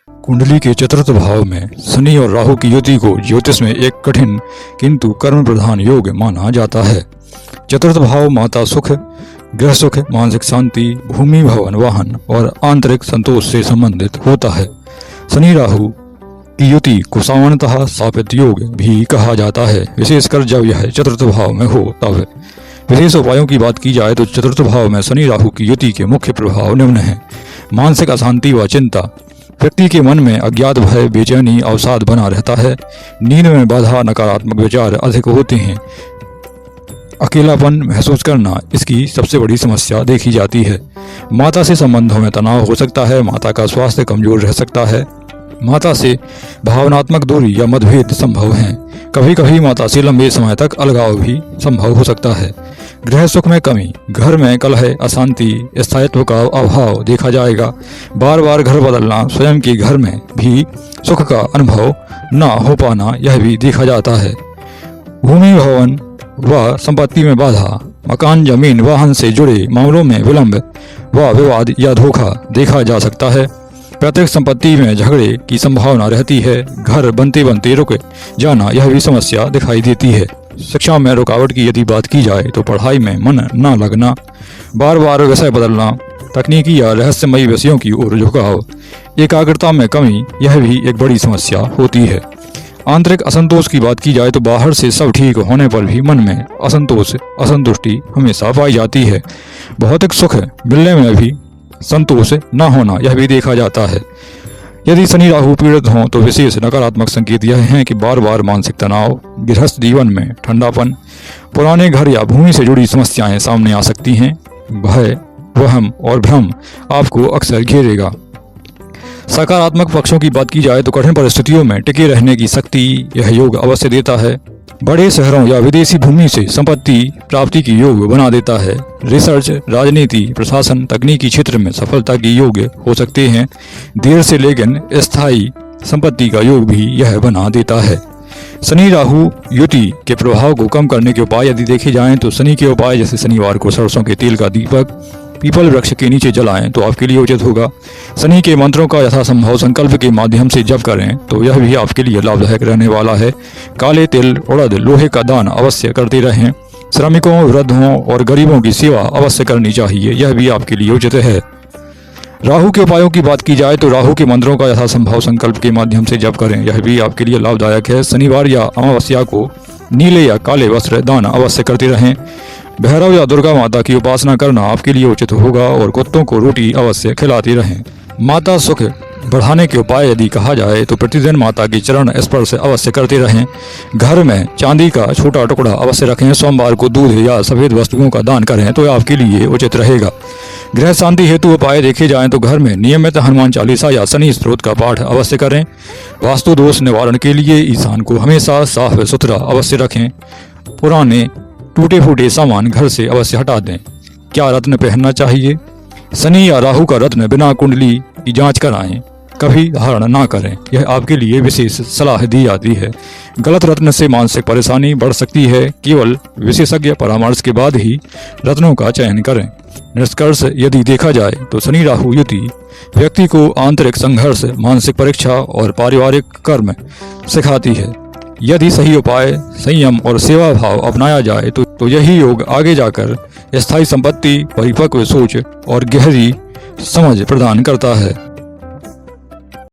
कुंडली के चतुर्थ भाव में शनि और राहु की युति को ज्योतिष में एक कठिन किंतु कर्म प्रधान योग माना जाता है। चतुर्थ भाव माता सुख, गृह सुख, मानसिक शांति, भूमि, भवन, वाहन और आंतरिक संतोष से संबंधित होता है। शनि राहु की युति को सामान्यतः सापेत योग भी कहा जाता है, विशेषकर जब यह चतुर्थ भाव में हो तब। विशेष उपायों की बात की जाए तो चतुर्थ भाव में शनि राहु की युति के मुख्य प्रभाव निम्न हैं। मानसिक अशांति व चिंता, व्यक्ति के मन में अज्ञात भय, बेचैनी, अवसाद बना रहता है। नींद में बाधा, नकारात्मक विचार अधिक होते हैं। अकेलापन महसूस करना इसकी सबसे बड़ी समस्या देखी जाती है। माता से संबंधों में तनाव हो सकता है। माता का स्वास्थ्य कमजोर रह सकता है। माता से भावनात्मक दूरी या मतभेद संभव हैं। कभी कभी माता से लंबे समय तक अलगाव भी संभव हो सकता है। गृह सुख में कमी, घर में कलह, अशांति, स्थायित्व का अभाव देखा जाएगा। बार बार घर बदलना, स्वयं के घर में भी सुख का अनुभव न हो पाना, यह भी देखा जाता है। भूमि, भवन व संपत्ति में बाधा, मकान, जमीन, वाहन से जुड़े मामलों में विलंब व विवाद या धोखा देखा जा सकता है। पैतृक संपत्ति में झगड़े की संभावना रहती है। घर बनते बनते रुक जाना, यह भी समस्या दिखाई देती है। शिक्षा में रुकावट की यदि बात की जाए तो पढ़ाई में मन न लगना, बार बार विषय बदलना, तकनीकी या रहस्यमयी विषयों की ओर झुकाव, एकाग्रता में कमी, यह भी एक बड़ी समस्या होती है। आंतरिक असंतोष की बात की जाए तो बाहर से सब ठीक होने पर भी मन में असंतोष, असंतुष्टि हमेशा पाई जाती है। भौतिक सुख मिलने में भी संतोष न होना, यह भी देखा जाता है। यदि शनि राहु पीड़ित हों तो विशेष नकारात्मक संकेत यह हैं कि बार बार मानसिक तनाव, गृहस्थ जीवन में ठंडापन, पुराने घर या भूमि से जुड़ी समस्याएं सामने आ सकती हैं। भय, वहम और भ्रम आपको अक्सर घेरेगा। सकारात्मक पक्षों की बात की जाए तो कठिन परिस्थितियों में टिके रहने की शक्ति यह योग अवश्य देता है। बड़े शहरों या विदेशी भूमि से संपत्ति प्राप्ति की योग बना देता है। रिसर्च, राजनीति, प्रशासन, तकनीकी क्षेत्र में सफलता की योग हो सकते हैं। देर से लेकिन स्थायी संपत्ति का योग भी यह बना देता है। शनि राहु युति के प्रभाव को कम करने के उपाय यदि देखे जाएं तो शनि के उपाय जैसे शनिवार को सरसों के तेल का दीपक पीपल वृक्ष के नीचे जलाएं तो आपके लिए उचित होगा। शनि के मंत्रों का यथासंभव संकल्प के माध्यम से जप करें तो यह भी आपके लिए लाभदायक रहने वाला है। काले तिल, उड़द, लोहे का दान अवश्य करते रहें। श्रमिकों, वृद्धों और गरीबों की सेवा अवश्य करनी चाहिए, यह भी आपके लिए उचित है। राहु के उपायों की बात की जाए तो राहु के मंत्रों का यथासंभव संकल्प के माध्यम से जप करें, यह भी आपके लिए लाभदायक है। शनिवार या अमावस्या को नीले या काले वस्त्र दान अवश्य करते रहें। भैरव या दुर्गा माता की उपासना करना आपके लिए उचित होगा और कुत्तों को रोटी अवश्य खिलाते रहें। माता सुख बढ़ाने के उपाय यदि कहा जाए तो प्रतिदिन माता की चरण स्पर्श अवश्य करते रहें। घर में चांदी का छोटा टुकड़ा अवश्य रखें। सोमवार को दूध या सफेद वस्तुओं का दान करें तो आपके लिए उचित रहेगा। गृह शांति हेतु उपाय देखे जाएं तो घर में नियमित हनुमान चालीसा या शनि स्त्रोत का पाठ अवश्य करें। वास्तु दोष निवारण के लिए ईशान को हमेशा साफ सुथरा अवश्य रखें। पुराने टूटे फूटे सामान घर से अवश्य हटा दें। क्या रत्न पहनना चाहिए? शनि या राहु का रत्न बिना कुंडली की जांच कराएं, कभी धारण ना करें, यह आपके लिए विशेष सलाह दी जाती है। गलत रत्न से मानसिक परेशानी बढ़ सकती है। केवल विशेषज्ञ परामर्श के बाद ही रत्नों का चयन करें। निष्कर्ष यदि देखा जाए तो शनि राहु युति व्यक्ति को आंतरिक संघर्ष, मानसिक परीक्षा और पारिवारिक कर्म सिखाती है। यदि सही उपाय, संयम और सेवा भाव अपनाया जाए तो यही योग आगे जाकर स्थायी संपत्ति, परिपक्व सोच और गहरी समझ प्रदान करता है।